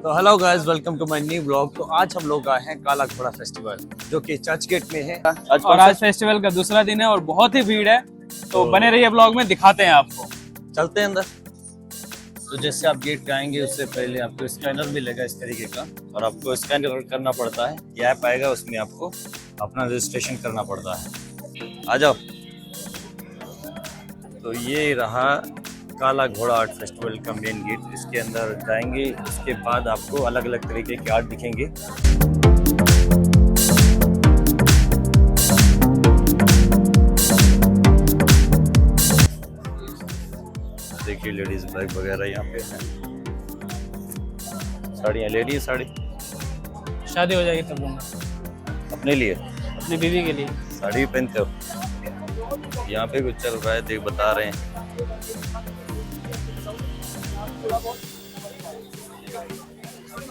तो hello guys, welcome to my new blog. तो आज हम लोग आए हैं काला घोड़ा फेस्टिवल जो कि चर्च गेट में है। और आज फेस्टिवल का दूसरा दिन है और बहुत ही भीड़ है, तो बने रहिए ब्लॉग में, दिखाते हैं आपको। चलते हैं अंदर। तो जैसे आप गेट पे आएंगे उससे पहले आपको स्कैनर मिलेगा इस तरीके का, और आपको स्कैन करना पड़ता है। ये ऐप आएगा, उसमें आपको अपना रजिस्ट्रेशन करना पड़ता है। आ जाओ। तो ये रहा काला घोड़ा आर्ट फेस्टिवल का मेन गेट। इसके अंदर जाएंगे, उसके बाद आपको अलग अलग तरीके के आर्ट दिखेंगे। देखिए लेडीज बैग वगैरह यहाँ पे है। साड़ियाँ ले ली, साड़ी शादी हो जाएगी तब लूंगा अपने लिए, अपनी बीवी के लिए। साड़ी भी पहनते हो। यहाँ पे कुछ चल रहा है, देख बता रहे हैं।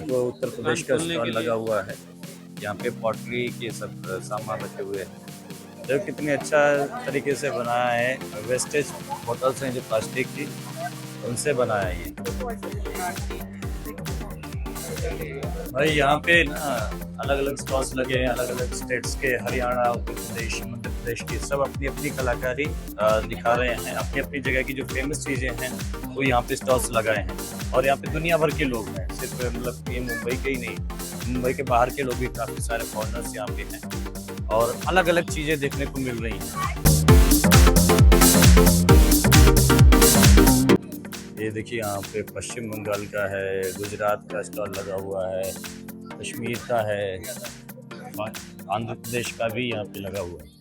वो उत्तर प्रदेश का स्टॉल लगा हुआ है। यहाँ पे पॉटरी के सब सामान रखे हुए हैं। जो कितने अच्छा तरीके से बनाया है। वेस्टेज बोतल्स हैं जो प्लास्टिक की, उनसे बनाया है ये। भाई यहाँ पे ना अलग अलग स्टॉल्स लगे हैं, अलग अलग स्टेट्स के, हरियाणा, उत्तर प्रदेश, मध्य प्रदेश की, सब अपनी अपनी कलाकारी दिखा रहे हैं। अपनी अपनी जगह की जो फेमस चीज़ें हैं वो यहाँ पे स्टॉल्स लगाए हैं। और यहाँ पे दुनिया भर के लोग हैं, सिर्फ मतलब ये मुंबई के ही नहीं, मुंबई के बाहर के लोग भी काफ़ी सारे फॉरेनर्स यहाँ पे हैं और अलग अलग चीज़ें देखने को मिल रही हैं। ये देखिए यहाँ पे पश्चिम बंगाल का है, गुजरात का स्टॉल लगा हुआ है, कश्मीर का है, आंध्र प्रदेश का भी यहाँ पे लगा हुआ है।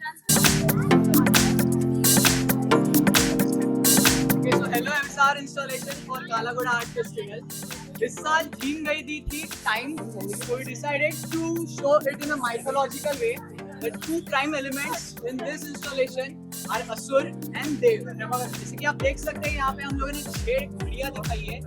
हेलो एमएसआर इंस्टॉलेशन फॉर काला घोड़ा आर्ट फेस्टिवल। इस साल थीम गई थी time, so we decided to show it in a mythological way. The two prime elements in this installation are असुर and देव। जैसे कि आप देख सकते हैं यहाँ पे हम लोगों ने 6 घड़ियाँ दिखाई है,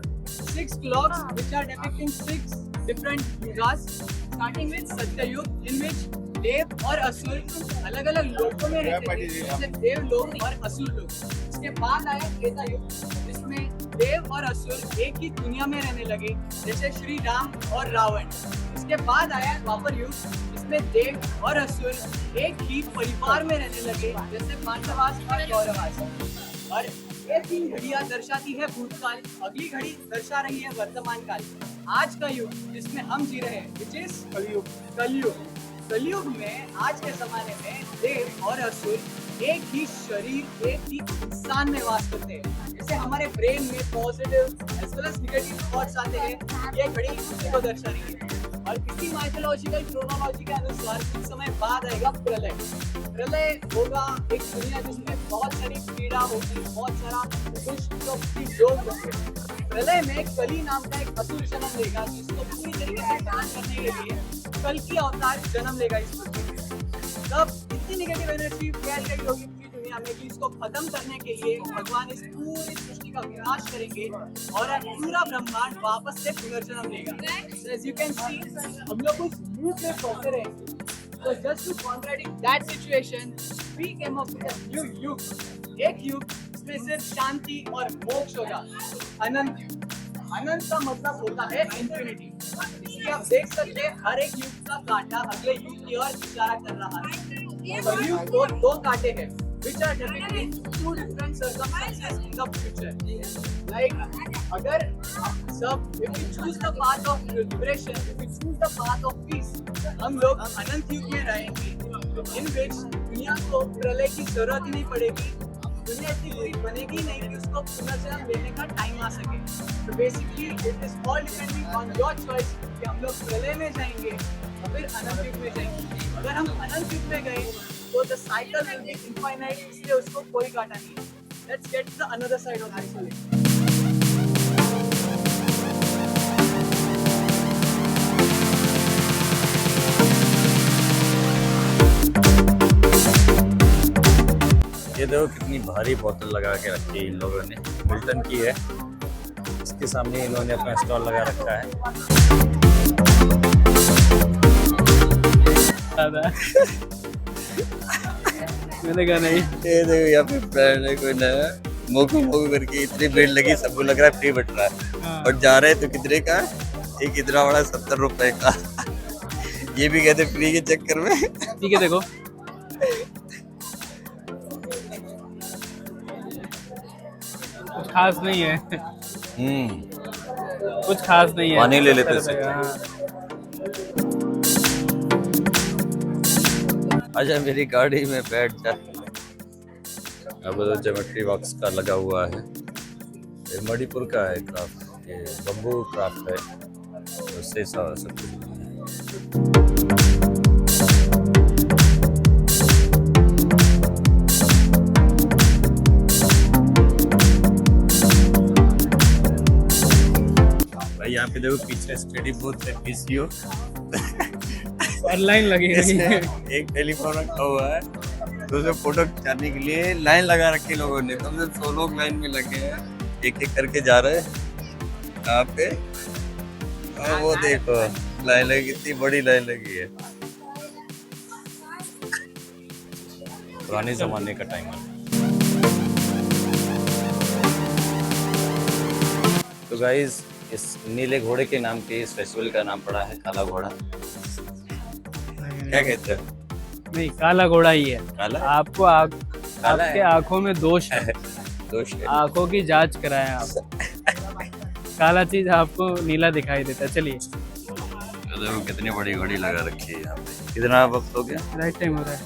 6 clocks which are depicting 6 different yugas, starting with सत्ययुग in which देव और असुर अलग अलग लोकों में रहते थे, जैसे देव लोक और असुर लोक। इसके बाद आया त्रेता युग, जिसमें देव और असुर एक ही दुनिया में रहने लगे, जैसे श्री राम और रावण। इसके बाद आया द्वापर युग, जिसमें देव और असुर एक ही परिवार में रहने लगे, जैसे पांडवास और कौरवास। और ये 3 घड़ियां दर्शाती है भूतकाल, अगली घड़ी दर्शा रही है वर्तमान काल। आज का युग जिसमें हम जी रहे हैं, which is कलयुग। कलयुग में आज के जमाने में देव और असुर एक ही शरीर, एक ही इंसान में वास करते हैं। जैसे हमारे ब्रेन में positive as well as negative thoughts आते हैं, ये घड़ी उसी को दर्शा रही है। और इसी माइथोलॉजिकल क्रोनोलॉजी के अनुसार कुछ समय बाद आएगा प्रलय। प्रलय होगा एक दुनिया जिसमें बहुत सारी पीड़ा होगी, बहुत सारा दुष्ट योग होंगे। प्रलय में कली नाम का एक असुर जन्म लेगा, जिसको पूरी तरीके से शांत करने के लिए कल की अवतार जन्म लेगा इस पृथ्वी पे। तब इतनी नेगेटिव एनर्जी फैल गई होगी पूरी दुनिया में कि इसको खत्म करने के लिए भगवान इस पूरी सृष्टि का विनाश करेंगे और पूरा ब्रह्मांड वापस से पुनर्जन्म लेगा। As you can see, हम लोग कुछ लूप में फंसे रहे। So just to contradict that situation, we came up with a new युग। एक युग जिसमें सिर्फ शांति और मोक्ष होगा, अनंत युग। अनंत का मतलब होता है इंफिनिटी। इसलिए आप देख सकते हैं हर एक युग का कांटा अगले युग की ओर इशारा कर रहा है। कलयुग को 2 कांटे हैं, which are depicting 2 different circumstances in the future. Like अगर सब if we choose the path of liberation, if we choose the path of peace, हम लोग अनंत युग में रहेंगे, in which दुनिया को प्रलय की जरूरत ही नहीं पड़ेगी। दुनिया इतनी बुरी बनेगी नहीं कि उसको पुनर्जन्म लेने का टाइम आ सके। तो basically it is all depending on your choice कि हम लोग प्रलय में जाएंगे या फिर अनंत युग में जाएंगे। अगर हम अनंत युग में गए तो the cycle will be infinite, इसलिए उसको कोई काटा नहीं। Let's get to the another side of this story. ये देखो कितनी भारी बोतल लगा के रखी है इन लोगों ने, मिल्टन की है। इसके सामने इन्होंने अपना स्टॉल लगा रखा है। मैंने कहा नहीं। ये देखो यहाँ पे फ्रेंड है कोई ना, मोगू मोगू करके इतनी भीड़ लगी, सबको लग रहा है फ्री बट रहा है। और जा रहे हैं तो कितने का एक इतना बड़ा 70 रुपए का। ये भी कहते फ्री के चक्कर में। ठीक है देखो, कुछ खास नहीं है, कुछ खास नहीं है। पानी ले लेते 70 रुपए का, हाँ। अच्छा मेरी गाड़ी में बैठ जा। अब ज्योमेट्री बॉक्स का लगा हुआ है, ये मणिपुर का है क्राफ्ट, ये बम्बू क्राफ्ट है, उससे सब कुछ। भाई यहाँ पे देखो पीछे स्टडी बूथ है पीसीओ। और लाइन लगी हुई है। एक टेलीफोन रखा हुआ है, तो उसे फोटो खिंचाने के लिए लाइन लगा रखी लोगों ने, कम से कम 100 लोग लाइन में लगे हैं, एक एक करके जा रहे हैं यहाँ पे। और वो देखो लाइन लगी, कितनी बड़ी लाइन लगी है। पुराने जमाने का टाइम है। तो गाइस इस नीले घोड़े के नाम के इस फेस्टिवल का नाम पड़ा है काला घोड़ा। क्या कहते हैं? नहीं, काला घोड़ा ही है। काला? आपको काला आपके है। आंखों में दोष है, दोष है। आंखों की जांच कराएं आप। काला चीज आपको नीला दिखाई देता है। चलिए, तो देखो कितनी बड़ी घड़ी लगा रखी है यहाँ पे। कितना वक्त हो गया? राइट टाइम हो रहा है।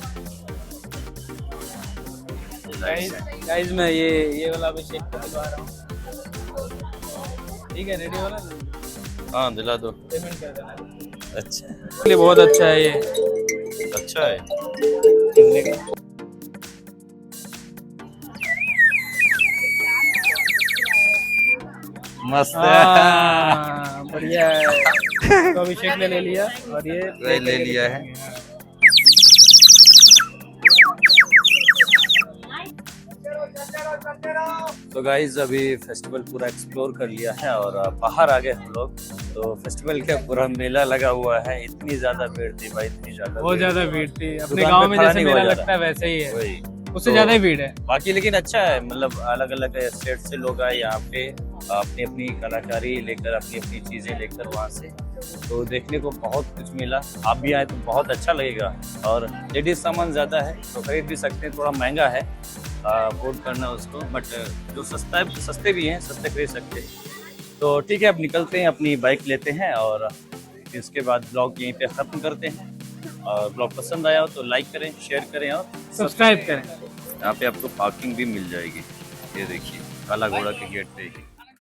गाइस मैं ये वाला भी चेक करवा रहा हूँ। ठीक है, रेडी वाला ना? हाँ दिला दो। पेमेंट कर देना। अच्छा ये बहुत अच्छा है ये। अच्छा है। कितने का? मस्त है। हाँ, बढ़िया है। तो अभिषेक ने ले लिया और ये ले लिया है। तो गाइज अभी फेस्टिवल पूरा एक्सप्लोर कर लिया है और बाहर आ गए हम लोग। तो फेस्टिवल का पूरा मेला लगा हुआ है, इतनी ज्यादा भीड़ थी भाई, इतनी ज्यादा बहुत भीड़। ज्यादा भीड़ थी। अपने दुकान गांव पे में खड़ा जैसे नहीं हुआ मेला जा लगता है वैसे ही है, वही उससे तो ज्यादा ही भीड़ है। बाकी लेकिन अच्छा है, मतलब अलग अलग स्टेट से लोग आए यहाँ पे अपनी अपनी कलाकारी लेकर, अपनी अपनी चीजें लेकर वहाँ से, तो देखने को बहुत कुछ मिला। आप भी आए तो बहुत अच्छा लगेगा। और लेडीज सामान ज़्यादा है तो खरीद भी सकते हैं, थोड़ा महंगा है अफोर्ड करना उसको, बट जो सस्ता है सस्ते भी हैं, सस्ते खरीद सकते हैं। तो ठीक है, अब निकलते हैं, अपनी बाइक लेते हैं और इसके बाद ब्लॉग यहीं पे ख़त्म करते हैं। और ब्लॉग पसंद आया हो तो लाइक करें, शेयर करें और सब्सक्राइब करें। यहाँ पे आपको पार्किंग भी मिल जाएगी। ये देखिए काला घोड़ा के गेट पे ही।